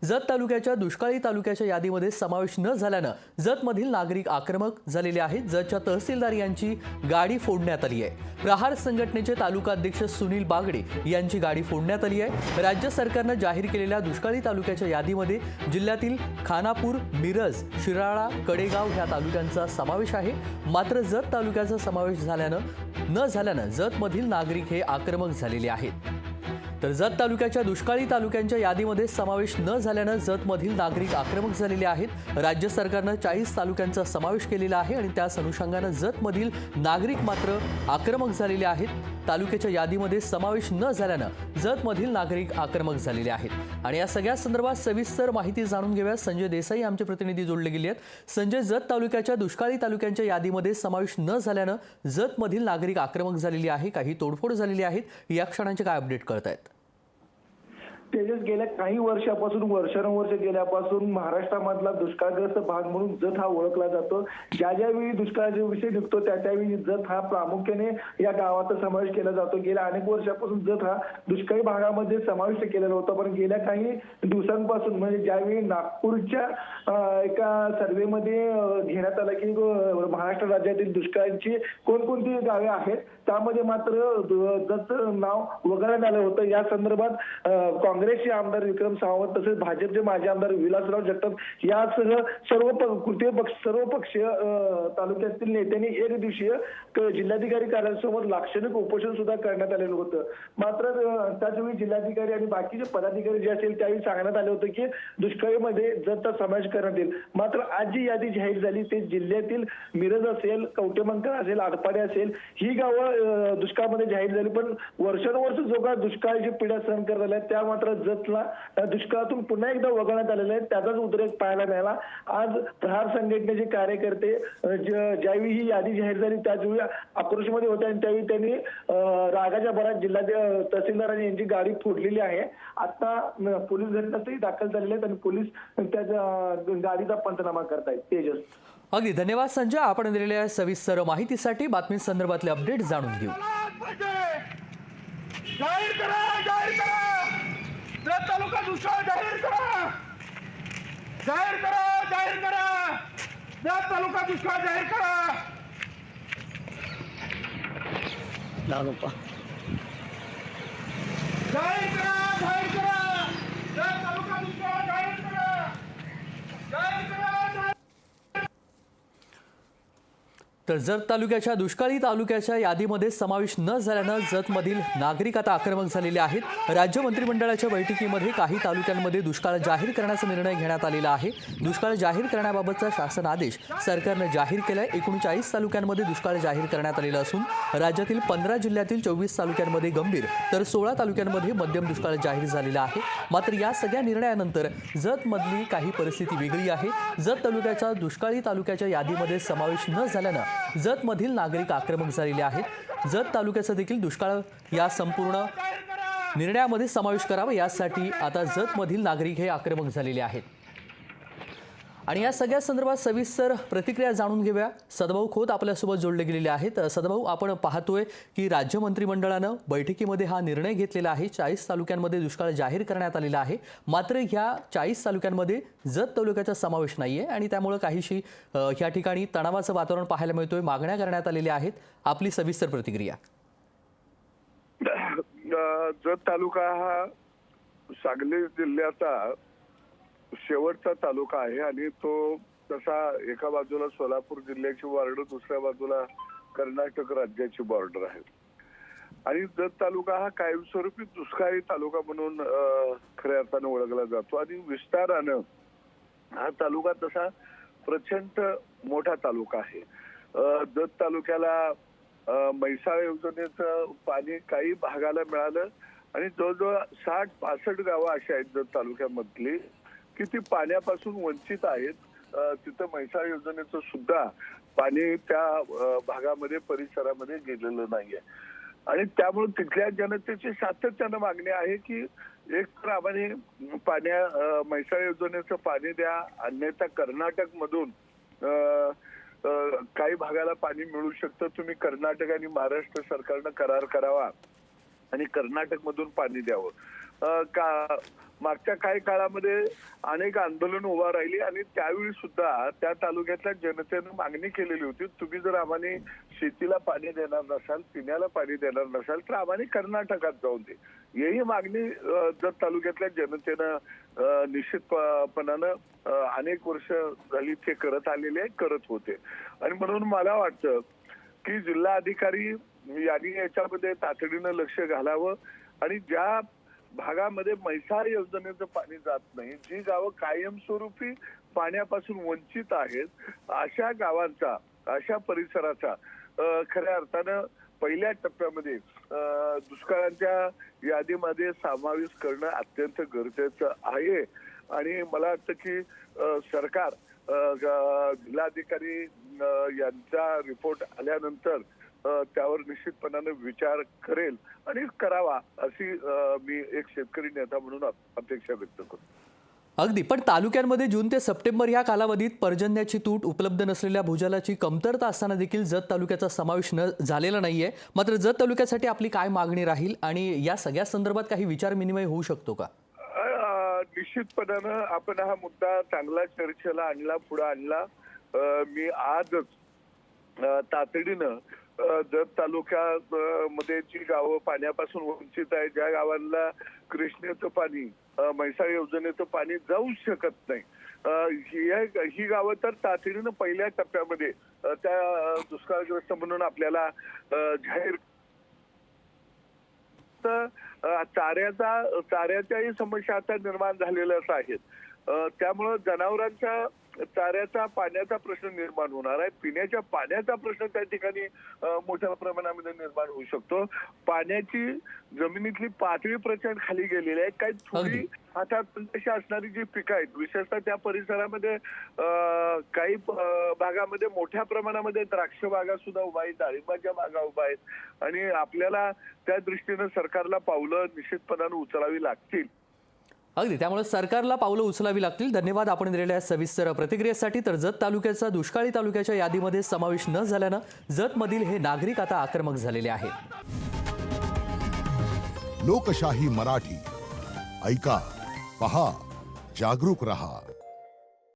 जत तालुक्याच्या दुष्काळी तालुक्याच्या यादीमध्ये समावेश न झाल्यानं जतमधील नागरिक आक्रमक झालेले आहेत। जतच्या तहसीलदार यांची गाडी फोडण्यात आली आहे। प्रहार संघटनेचे तालुका अध्यक्ष सुनील बागडे यांची गाडी फोडण्यात आली आहे। राज्य सरकारनं जाहीर केलेल्या दुष्काळी तालुक्याच्या यादीमध्ये जिल्ह्यातील खानापूर, मिरज, शिराळा, कडेगाव ह्या तालुक्यांचा समावेश आहे। मात्र जत तालुक्याचा समावेश न झाल्यानं जतमधील नागरिक हे आक्रमक झालेले आहेत। तर जत तालुक्याच्या दुष्काळी तालुक्यांच्या यादीमध्ये समावेश न झाल्यानं जतमधील नागरिक आक्रमक झालेले आहेत। राज्य सरकारनं 40 तालुक्यांचा समावेश केलेला आहे आणि त्याच अनुषंगानं जतमधील नागरिक मात्र आक्रमक झालेले आहेत। तालुक्याच्या यादीमध्ये समावेश न झाल्यानं जतमधील नागरिक आक्रमक झालेले आहेत। आणि या सगळ्या संदर्भात सविस्तर माहिती जाणून घेऊया। संजय देसाई आमचे प्रतिनिधी जोडले गेले आहेत। संजय, जत तालुक्याच्या दुष्काळी तालुक्यांच्या यादीमध्ये समावेश न झाल्यानं जतमधील नागरिक आक्रमक झालेली आहे, काही तोडफोड झालेली आहेत। या क्षणांचे काय अपडेट कळतायत? तेजस, गेल्या काही वर्षापासून वर्षानुवर्ष गेल्यापासून महाराष्ट्रामधला दुष्काळग्रस्त भाग म्हणून जत हा ओळखला जातो। ज्यावेळी दुष्काळाचा विषय निघतो त्यावेळी जत हा प्रामुख्याने या गावाचा समावेश केला जातो। गेल्या अनेक वर्षापासून जत हा दुष्काळी भागामध्ये समाविष्ट केलेला होता, पण गेल्या काही दिवसांपासून म्हणजे ज्यावेळी नागपूरच्या एका सर्व्हेमध्ये घेण्यात आला की महाराष्ट्र राज्यातील दुष्काळाची कोणकोणती गावे आहेत, त्यामध्ये मात्र जत नाव वगळण्यात आलं होतं। या संदर्भात काँग्रेसचे आमदार विक्रम सावंत तसेच भाजपचे माजी आमदार विलासराव जगताप यासह सर्व पक्षीय तालुक्यातील नेत्यांनी एक दिवसीय जिल्हाधिकारी कार्यालयासमोर लाक्षणिक उपोषण सुद्धा करण्यात आलेलं होतं। मात्र त्याचवेळी जिल्हाधिकारी आणि बाकीचे पदाधिकारी जे असेल त्यावेळी सांगण्यात आले होते की दुष्काळीमध्ये जतचा समावेश करण्यात येईल। मात्र आज जी यादी जाहीर झाली ते जिल्ह्यातील मिरज असेल, कवटेमंकाळ असेल, आटपाडी असेल ही गावं दुष्काळामध्ये जाहीर झाली, पण वर्षानुवर्ष जो का दुष्काळाची पीडा सहन करत आल्या त्या मात्र जतला दुष्काळातून पुन्हा एकदा वगळण्यात आलेला आहे। त्याचाच उद्रेक पाहायला मिळाला। आज प्रहार संघटनेचे कार्यकर्ते ज्यावेळी ही यादी जाहीर झाली त्याचवेळी आक्रोशमध्ये होते आणि त्यावेळी त्यांनी रागाच्या भरात जिल्हा तहसीलदारांनी यांची गाडी फोडलेली आहे। आता पोलीस घटनास्थळी दाखल झालेले आहेत आणि पोलीस त्या गाडीचा पंचनामा करतायत। तेजस, अगदी धन्यवाद संजय, आपण दिलेल्या सविस्तर माहितीसाठी। बातमी संदर्भातले अपडेट जाणून घेऊ। जाहीर करा जत तालुका दुष्काळ जाहीर करा जत तालुका दुष्काळ जाहीर करा। जाहीर करा जत तालुका दुष्काळ जाहीर करा। तर जत तालुक्याच्या दुष्काळी तालुक्याच्या यादीमध्ये समावेश न झाल्यानं जतमधील नागरिक आता आक्रमक झालेले आहेत। राज्य मंत्रिमंडळाच्या बैठकीमध्ये काही तालुक्यांमध्ये दुष्काळ जाहीर करण्याचा निर्णय घेण्यात आलेला आहे। दुष्काळ जाहीर करण्याबाबतचा शासन आदेश सरकारने जाहीर केलाय। 39 तालुक्यांमध्ये दुष्काळ जाहीर करण्यात आलेला असून राज्यातील 15 जिल्ह्यातील 24 तालुक्यांमध्ये गंभीर तर 16 तालुक्यांमध्ये मध्यम दुष्काळ जाहीर झालेला आहे। मात्र या सगळ्या निर्णयानंतर जतमधली काही परिस्थिती वेगळी आहे। जत तालुक्याच्या दुष्काळी तालुक्याच्या यादीमध्ये समावेश न झाल्यानं जतमधील नागरिक आक्रमक झालेले आहेत। जत तालुक्याचा देखील दुष्काळ या संपूर्ण निर्णयामध्ये समावेश करावा यासाठी आता जतमधील नागरिक हे आक्रमक झालेले आहेत। आणि या सगळ्या संदर्भात सविस्तर प्रतिक्रिया जाणून घेऊया। सदभाऊ खोत आपल्यासोबत जोडले गेलेले आहेत। सदभाऊ, आपण पाहतोय की राज्य मंत्रिमंडळानं बैठकीमध्ये हा निर्णय घेतलेला आहे। 40 तालुक्यांमध्ये दुष्काळ जाहीर करण्यात आलेला आहे। मात्र ह्या 40 तालुक्यांमध्ये जत तालुक्याचा समावेश नाहीये आणि त्यामुळे काहीशी ह्या ठिकाणी तणावाचं वातावरण पाहायला मिळतोय। मागण्या करण्यात आलेल्या आहेत। आपली सविस्तर प्रतिक्रिया। जत तालुका हा सांगली जिल्ह्याचा शेवटचा तालुका आहे आणि तो तसा एका बाजूला सोलापूर जिल्ह्याची बॉर्डर, दुसऱ्या बाजूला कर्नाटक राज्याची बॉर्डर आहे। आणि जत तालुका हा कायमस्वरूपी दुष्काळी तालुका म्हणून खऱ्या अर्थाने ओळखला जातो आणि विस्तारानं हा तालुका तसा प्रचंड मोठा तालुका आहे। जत तालुक्याला म्हैसाळ योजनेचं पाणी काही भागाला मिळालं आणि जवळजवळ 60-65 गावं अशी आहेत जत तालुक्यामधली की ती पाण्यापासून वंचित आहेत। तिथं म्हैसाळ योजनेचं सुद्धा पाणी त्या भागामध्ये परिसरामध्ये गेलेलं नाहीये आणि त्यामुळे तिथल्या जनतेची सातत्यानं मागणी आहे की एक तर आम्हाला म्हैसाळ योजनेचं पाणी द्या, अन्यथा कर्नाटक मधून काही भागाला पाणी मिळू शकतं, तुम्ही कर्नाटक आणि महाराष्ट्र सरकारनं करार करावा आणि कर्नाटक मधून पाणी द्यावं। मागच्या काही काळामध्ये अनेक आंदोलन उभा राहिली आणि त्यावेळी सुद्धा त्या तालुक्यातल्या जनतेनं मागणी केलेली होती, तुम्ही जर आम्हाला शेतीला पाणी देणार नसाल, पिण्याला पाणी देणार नसाल तर आम्हाला कर्नाटकात जाऊन दे. यही मागणी जत तालुक्यातल्या जनतेनं निश्चितपणानं अनेक वर्ष झाली ते करत आलेले करत होते. आणि म्हणून मला वाटतं की जिल्हा अधिकारी यांनी याच्यामध्ये तातडीनं लक्ष घालावं आणि ज्या भागामध्ये म्हैसाळ योजनेचं पाणी जात नाही, जी गावं कायमस्वरूपी पाण्यापासून वंचित आहेत, अशा गावांचा अशा परिसराचा खऱ्या अर्थानं पहिल्या टप्प्यामध्ये दुष्काळाच्या यादीमध्ये समावेश करणं अत्यंत गरजेचं आहे. आणि मला वाटतं की सरकार जिल्हाधिकारी यांचा रिपोर्ट आल्यानंतर त्यावर निश्चितपणाने विचार करेल आणि करावा अशी मी एक शेतकरी नेता म्हणून अपेक्षा व्यक्त करतो. अगदी, पण तालुक्यांमध्ये जून ते सप्टेंबर या कालावधीत पर्जन्याची तूट, उपलब्ध नसलेल्या भूजलाची कमतरता असताना देखील जत तालुक्याचा समावेश झालेला नाहीये. मात्र जत तालुक्यासाठी आपली काय मागणी राहील आणि या सगळ्या संदर्भात काही विचारविनिमय होऊ शकतो का? निश्चितपणानं आपण हा मुद्दा चांगला चर्चेला आणला, पुढे आणला. मी आजच तातडीनं जत तालुक्यामध्ये जी गावं पाण्यापासून वंचित आहे, ज्या गावांना कृष्णेचं पाणी, म्हैसाळ योजनेचं पाणी जाऊ शकत नाही, ही गावं तर तातडीनं पहिल्या टप्प्यामध्ये त्या दुष्काळग्रस्त म्हणून आपल्याला जाहीर. चाऱ्याच्याही समस्या आता निर्माण झालेल्याच आहेत. त्यामुळं जनावरांच्या चाऱ्याचा पाण्याचा प्रश्न निर्माण होणार आहे. पिण्याच्या पाण्याचा प्रश्न त्या ठिकाणी मोठ्या प्रमाणामध्ये निर्माण होऊ शकतो. पाण्याची जमिनीतली पातळी प्रचंड खाली गेलेली आहे. काही थोडी हातात तशी असणारी जी पिकं आहेत, विशेषतः त्या परिसरामध्ये काही भागामध्ये मोठ्या प्रमाणामध्ये द्राक्ष बागा सुद्धा उभा आहेत, डाळिंबाच्या बागा उभा आहेत आणि आपल्याला त्या दृष्टीनं सरकारला पावलं निश्चितपणाने उचलावी लागतील. अगदी, त्यामुळे सरकारला पावलं उचलावी लागतील. धन्यवाद आपण दिलेल्या सविस्तर प्रतिक्रियेसाठी. तर जत तालुक्याचा दुष्काळी तालुक्याच्या यादीमध्ये समावेश न झाल्यानं जतमधील हे नागरिक आता आक्रमक झालेले आहेत. लोकशाही मराठी ऐका, पहा, जागरूक रहा.